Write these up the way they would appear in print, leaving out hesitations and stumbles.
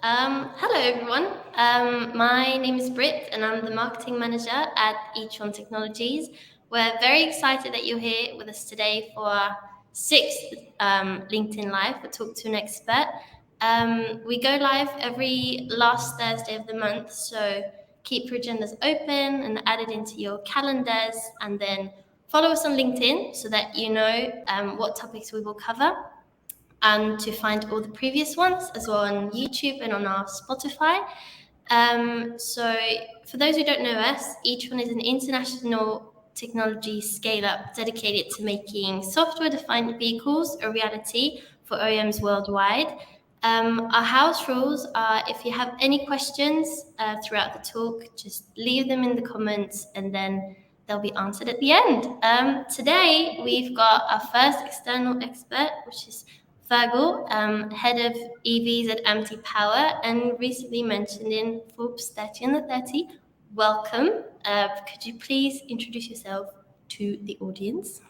Hello, everyone. My name is Britt, and I'm the marketing manager at e-tron Technologies. We're very excited that you're here with us today for our sixth LinkedIn Live for Talk to an Expert. We go live every last Thursday of the month, so keep your agendas open and add it into your calendars, and then follow us on LinkedIn so that you know what topics we will cover, and to find all the previous ones as well on YouTube and on our Spotify. So, for those who don't know us, each one is an international technology scale up dedicated to making software defined vehicles a reality for OEMs worldwide. Our house rules are, if you have any questions throughout the talk, just leave them in the comments and then they'll be answered at the end. Today, we've got our first external expert, which is Fergal, head of EVs at Amity Power, and recently mentioned in Forbes 30 under 30. Welcome. Could you please introduce yourself to the audience?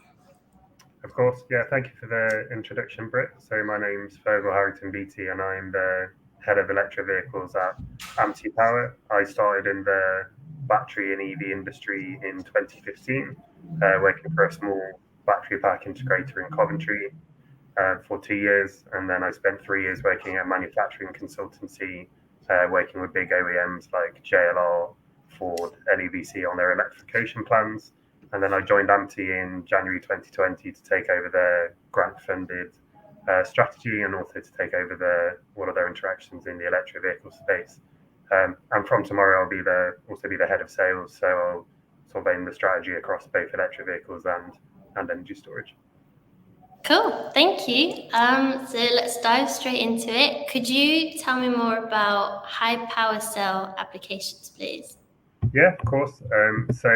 Of course, yeah, thank you for the introduction, Britt. So my name's Fergal Harrington Beatty and I'm the head of electric vehicles at Amity Power. I started in the battery and EV industry in 2015, working for a small battery pack integrator in Coventry for 2 years. And then I spent 3 years working at a manufacturing consultancy, working with big OEMs like JLR, Ford, LEVC on their electrification plans. And then I joined Amity in January 2020 to take over their grant-funded strategy and also to take over all of their interactions in the electric vehicle space. And from tomorrow, I'll also be the head of sales, so I'll sort of aim the strategy across both electric vehicles and energy storage. Cool, thank you. So let's dive straight into it. Could you tell me more about high power cell applications, please? Yeah, of course. So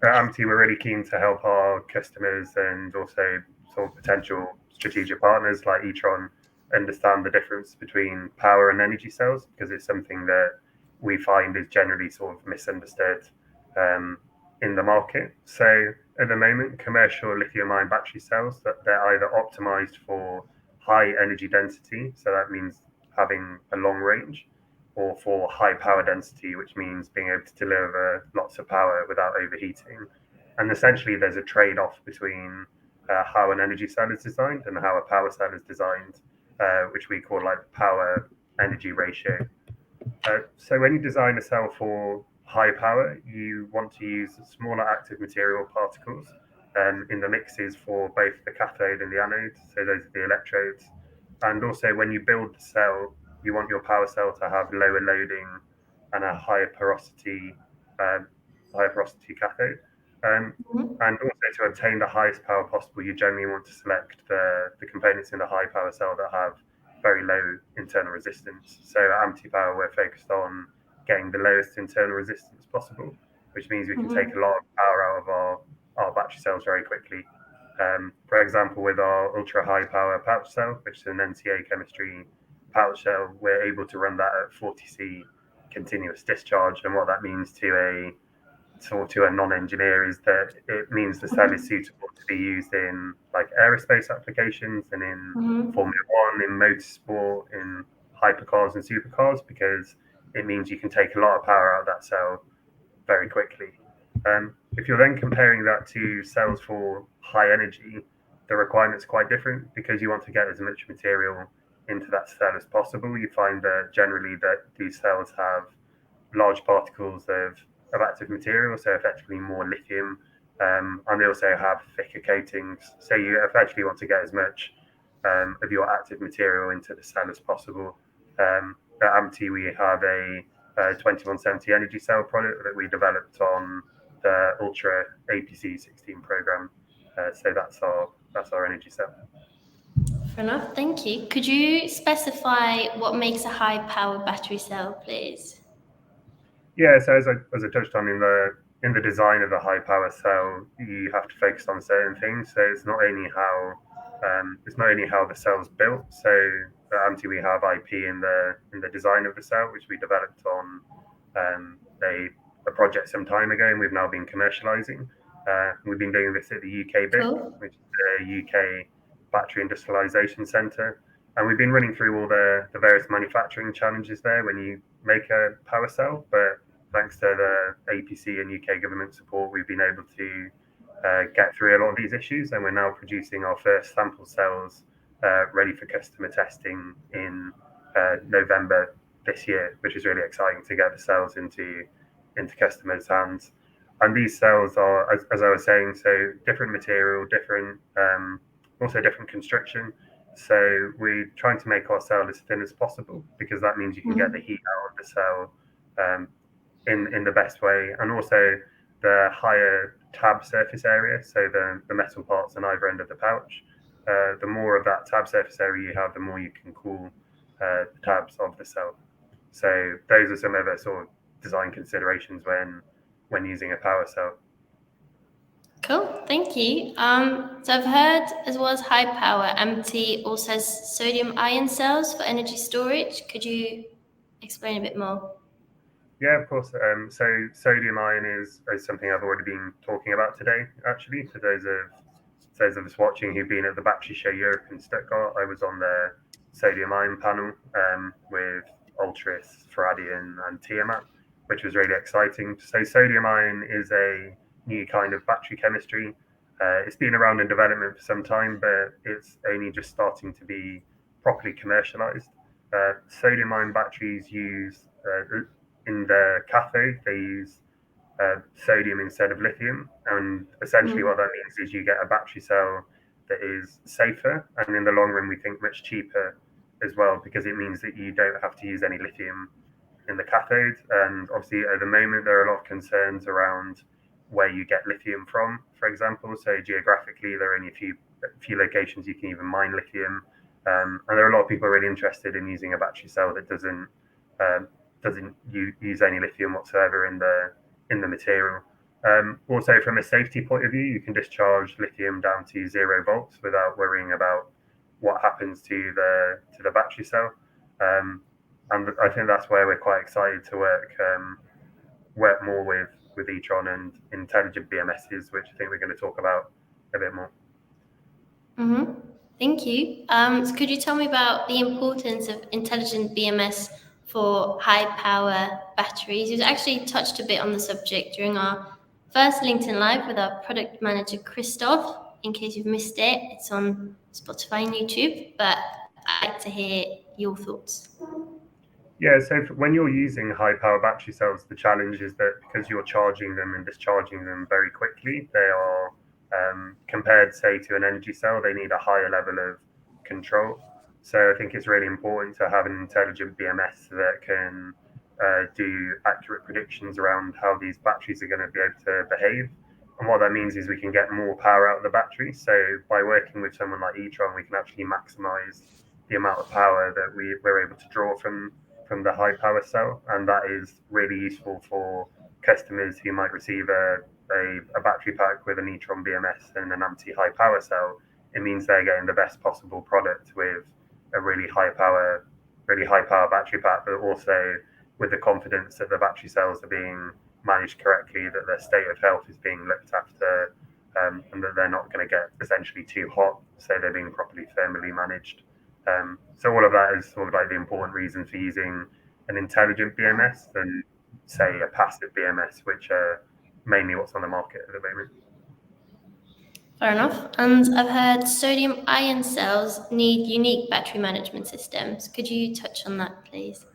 at Amity, we're really keen to help our customers and also sort of potential strategic partners like e-tron understand the difference between power and energy cells, because it's something that we find is generally sort of misunderstood in the market. So at the moment, commercial lithium-ion battery cells, that they're either optimized for high energy density, so that means having a long range, or for high power density, which means being able to deliver lots of power without overheating. And essentially, there's a trade-off between how an energy cell is designed and how a power cell is designed, which we call like power energy ratio. So when you design a cell for high power, you want to use smaller active material particles in the mixes for both the cathode and the anode. So those are the electrodes. And also when you build the cell, you want your power cell to have lower loading and a higher porosity cathode. And also to obtain the highest power possible, you generally want to select the components in the high power cell that have very low internal resistance. So at Amity Power, we're focused on getting the lowest internal resistance possible, which means we can take a lot of power out of our battery cells very quickly. For example, with our ultra high power pouch cell, which is an NCA chemistry pouch cell, we're able to run that at 40C continuous discharge. And what that means to a non-engineer is that it means the cell is suitable to be used in like aerospace applications and in Formula One, in motorsport, in hypercars and supercars, because it means you can take a lot of power out of that cell very quickly. If you're then comparing that to cells for high energy, the requirement's quite different because you want to get as much material into that cell as possible. You find that generally that these cells have large particles of active material, so effectively more lithium, and they also have thicker coatings. So you effectively want to get as much of your active material into the cell as possible. At Amity, we have a 2170 energy cell product that we developed on the Ultra APC 16 program. So that's our energy cell. Fair enough, thank you. Could you specify what makes a high power battery cell, please? Yeah, so as I touched on in the design of a high power cell, you have to focus on certain things. So it's not only how the cell's built. So at Amity we have IP in the design of the cell, which we developed on a project some time ago, and we've now been commercializing. We've been doing this at the UK BIC, Cool. which is the UK Battery Industrialization Centre. And we've been running through all the various manufacturing challenges there when you make a power cell, but thanks to the APC and UK government support, we've been able to get through a lot of these issues, and we're now producing our first sample cells ready for customer testing in November this year, which is really exciting to get the cells into customers' hands. And these cells are, as I was saying, so different material, different also different construction. So we're trying to make our cell as thin as possible because that means you can get the heat out of the cell in the best way, and also the higher tab surface area, so the metal parts on either end of the pouch. The more of that tab surface area you have, the more you can cool the tabs of the cell. So those are some of the sort of design considerations when using a power cell. Cool, thank you. So I've heard, as well as high power, MT also has sodium ion cells for energy storage. Could you explain a bit more? Yeah, of course. So sodium ion is something I've already been talking about today. Actually, for those of us watching who've been at the Battery Show Europe in Stuttgart, I was on the sodium ion panel with Altris, Faradion, and Tiamat, which was really exciting. So sodium ion is a new kind of battery chemistry. It's been around in development for some time, but it's only just starting to be properly commercialized. Sodium ion batteries use in the cathode, they use sodium instead of lithium. And essentially, what that means is you get a battery cell that is safer and in the long run, we think much cheaper as well, because it means that you don't have to use any lithium in the cathode. And obviously, at the moment, there are a lot of concerns around where you get lithium from, for example. So geographically, there are only a few locations you can even mine lithium. And there are a lot of people really interested in using a battery cell that doesn't use any lithium whatsoever in the material. Also, from a safety point of view, you can discharge lithium down to 0 volts without worrying about what happens to the battery cell. And I think that's where we're quite excited to work more with e-tron and intelligent BMSs, which I think we're going to talk about a bit more. Thank you. So could you tell me about the importance of intelligent BMS for high power batteries? You actually touched a bit on the subject during our first LinkedIn Live with our product manager, Christoph. In case you've missed it, it's on Spotify and YouTube, but I'd like to hear your thoughts. Yeah, so when you're using high power battery cells, the challenge is that because you're charging them and discharging them very quickly, they are compared, say, to an energy cell, they need a higher level of control. So I think it's really important to have an intelligent BMS that can do accurate predictions around how these batteries are going to be able to behave. And what that means is we can get more power out of the battery. So by working with someone like e-tron, we can actually maximize the amount of power that we're able to draw from the high power cell, and that is really useful for customers who might receive a battery pack with an e-tron BMS and an AMT high power cell. It means they're getting the best possible product with a really high power battery pack, but also with the confidence that the battery cells are being managed correctly, that their state of health is being looked after, and that they're not going to get essentially too hot, so they're being properly thermally managed. So all of that is sort of like the important reason for using an intelligent BMS than, say, a passive BMS, which are mainly what's on the market at the moment. Fair enough. And I've heard sodium ion cells need unique battery management systems. Could you touch on that, please?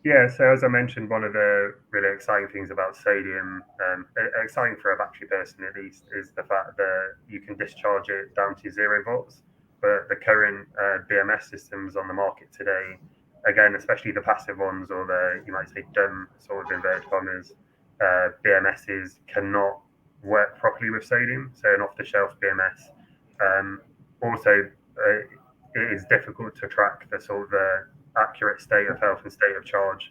Yeah, so as I mentioned, one of the really exciting things about sodium, exciting for a battery person at least, is the fact that you can discharge it down to 0 volts. But the current BMS systems on the market today, again, especially the passive ones or the, you might say, dumb sort of inverted commas, BMSs cannot work properly with sodium. So an off-the-shelf BMS. Also, it is difficult to track the sort of accurate state of health and state of charge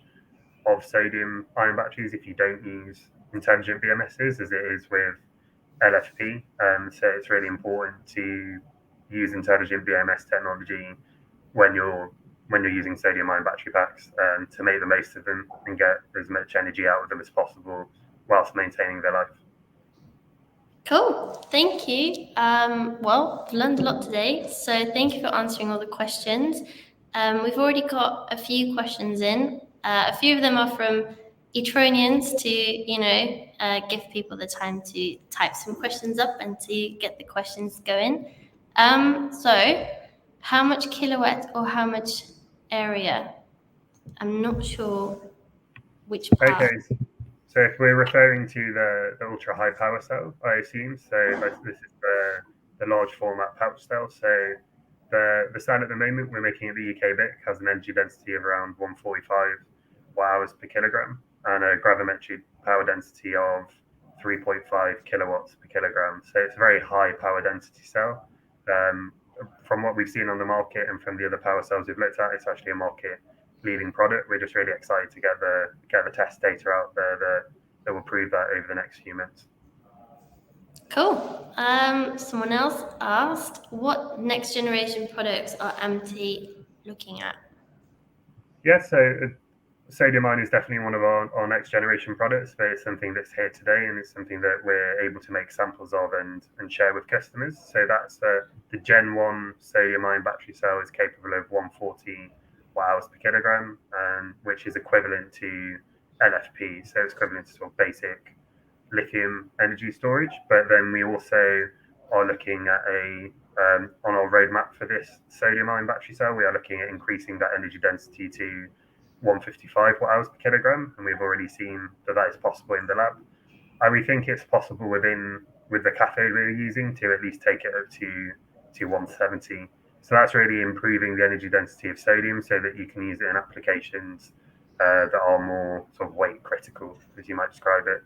of sodium ion batteries if you don't use intelligent BMSs, as it is with LFP. So it's really important to use intelligent BMS technology when you're using sodium ion battery packs to make the most of them and get as much energy out of them as possible whilst maintaining their life. Cool. Thank you. Well, I've learned a lot today, so thank you for answering all the questions. We've already got a few questions in. A few of them are from Etronians to, give people the time to type some questions up and to get the questions going. So, how much kilowatt or how much area? I'm not sure which part. Okay, so if we're referring to the ultra high power cell, I assume, so this is the large format pouch cell. So the cell at the moment we're making at the UK BIC has an energy density of around 145 watt hours per kilogram and a gravimetric power density of 3.5 kilowatts per kilogram. So it's a very high power density cell. Um, from what we've seen on the market and from the other power cells we've looked at, it's actually a market leading product. We're just really excited to get the test data out there that will prove that over the next few months. Cool. Someone else asked, what next generation products are MT looking at? Yeah, so sodium ion is definitely one of our next generation products, but it's something that's here today and it's something that we're able to make samples of and share with customers. So that's the Gen 1 sodium ion battery cell is capable of 140 watt hours per kilogram, which is equivalent to LFP. So it's equivalent to sort of basic lithium energy storage. But then we also are looking at on our roadmap for this sodium ion battery cell, we are looking at increasing that energy density to 155 watt hours per kilogram, and we've already seen that is possible in the lab. And we think it's possible with the cathode we're using to at least take it up to 170. So that's really improving the energy density of sodium so that you can use it in applications that are more sort of weight critical, as you might describe it.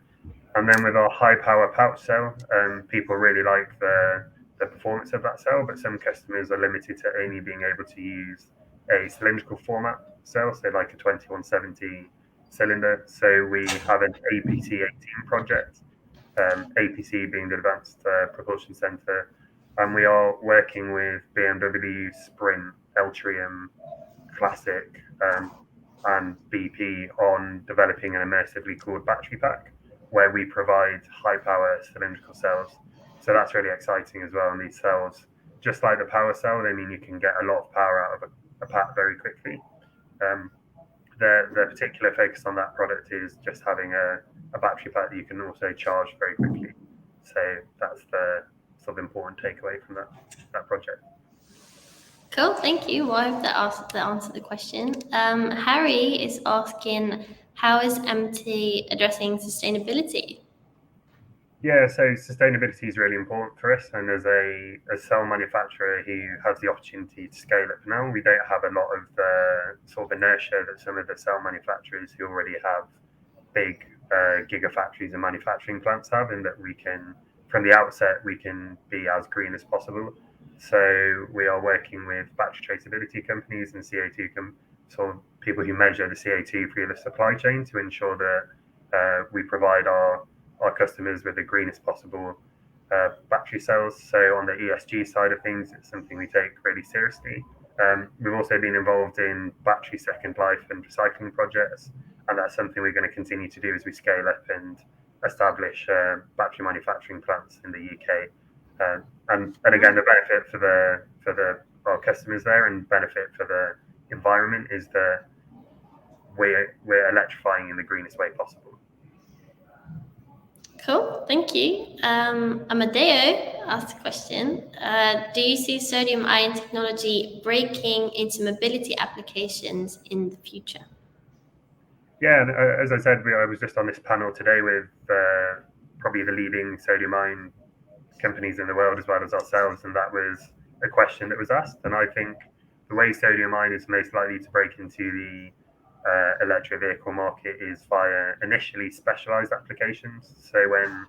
And then with our high power pouch cell, people really like the performance of that cell, but some customers are limited to only being able to use a cylindrical format cell, so like a 2170 cylinder. So we have an APC 18 project, APC being the Advanced Propulsion Center, and we are working with BMW, Sprint, Eltrium, Classic, and BP on developing an immersively cooled battery pack where we provide high power cylindrical cells. So that's really exciting as well. And these cells, just like the power cell, they mean you can get a lot of power out of a pack very quickly. Um, the particular focus on that product is just having a battery pack that you can also charge very quickly. So that's the sort of important takeaway from that project. Cool, thank you. Well, I hope that answered the question. Harry is asking, how is MT addressing sustainability? Yeah, so sustainability is really important for us. And as a cell manufacturer who has the opportunity to scale up now, we don't have a lot of the sort of inertia that some of the cell manufacturers who already have big gigafactories and manufacturing plants have, in that we can, from the outset, we can be as green as possible. So we are working with battery traceability companies and CO2 sort of people who measure the CO2 through the supply chain to ensure that we provide our customers with the greenest possible battery cells. So on the ESG side of things, it's something we take really seriously. We've also been involved in battery second life and recycling projects, and that's something we're going to continue to do as we scale up and establish battery manufacturing plants in the UK. And again, the benefit for our customers there and benefit for the environment is that we're electrifying in the greenest way possible. Cool, thank you. Amadeo asked a question. Do you see sodium ion technology breaking into mobility applications in the future? Yeah, and as I said, I was just on this panel today with probably the leading sodium ion companies in the world as well as ourselves, and that was a question that was asked. And I think the way sodium ion is most likely to break into the electric vehicle market is via initially specialized applications. So when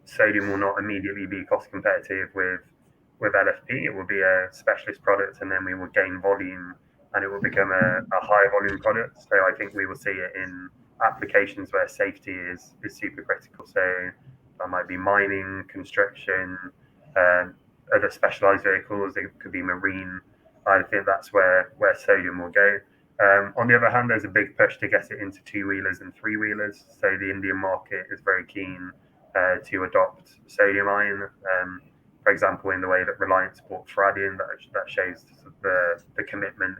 sodium will not immediately be cost competitive with LFP, it will be a specialist product, and then we will gain volume and it will become a high volume product. So I think we will see it in applications where safety is super critical. So that might be mining, construction, other specialized vehicles. It could be marine. I think that's where sodium will go. On the other hand, there's a big push to get it into two wheelers and three wheelers. So the Indian market is very keen to adopt sodium ion. For example, in the way that Reliance bought Fradian, that shows the commitment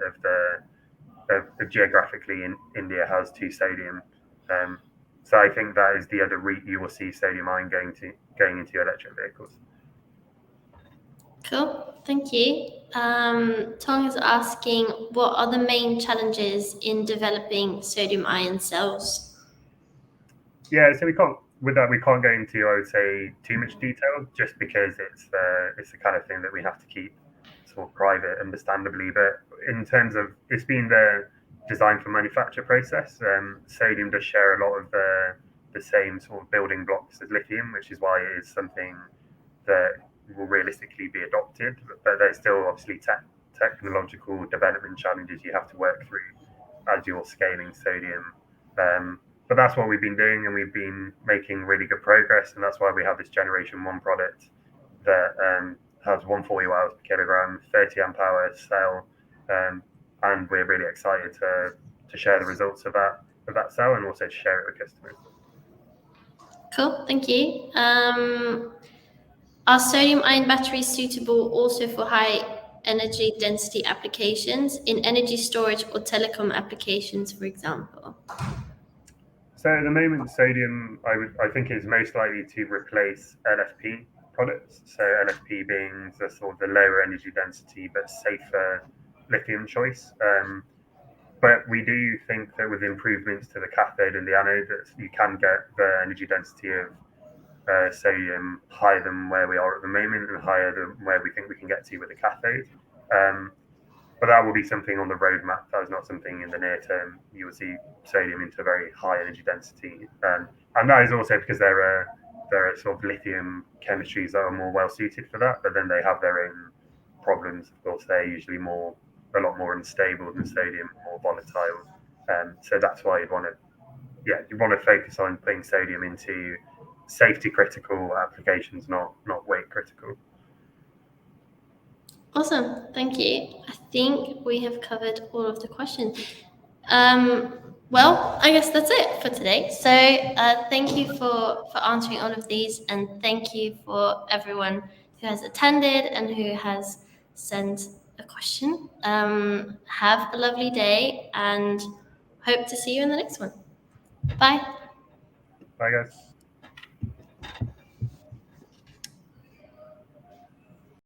of geographically in India has to sodium. So I think that is the other route you will see sodium ion going into electric vehicles. Cool, thank you. Tong is asking, what are the main challenges in developing sodium ion cells? Yeah, so we can't go into, I would say, too much detail, just because it's the kind of thing that we have to keep sort of private, understandably. But in terms of it's been the design for manufacture process, sodium does share a lot of the same sort of building blocks as lithium, which is why it is something that will realistically be adopted. But there's still obviously technological development challenges you have to work through as you're scaling sodium. But that's what we've been doing, and we've been making really good progress, and that's why we have this generation 1 product that has 140 watts per kilogram, 30 amp hour cell, and we're really excited to share the results of that cell, and also to share it with customers. Cool, thank you. Are sodium ion batteries suitable also for high energy density applications in energy storage or telecom applications, for example? So at the moment, sodium, I think, is most likely to replace LFP products. So LFP being the sort of the lower energy density but safer lithium choice. But we do think that with improvements to the cathode and the anode, that you can get the energy density of sodium higher than where we are at the moment, and higher than where we think we can get to with the cathode. But that will be something on the roadmap. That is not something in the near term you will see sodium into a very high energy density. And that is also because there are sort of lithium chemistries that are more well suited for that, but then they have their own problems. Of course, they're usually a lot more unstable than sodium, more volatile. So that's why you want to focus on putting sodium into safety critical applications, not weight critical. Awesome, thank you. I think we have covered all of the questions. Well, I guess that's it for today. So thank you for answering all of these, and thank you for everyone who has attended and who has sent a question. Have a lovely day, and hope to see you in the next one. Bye. Bye, guys.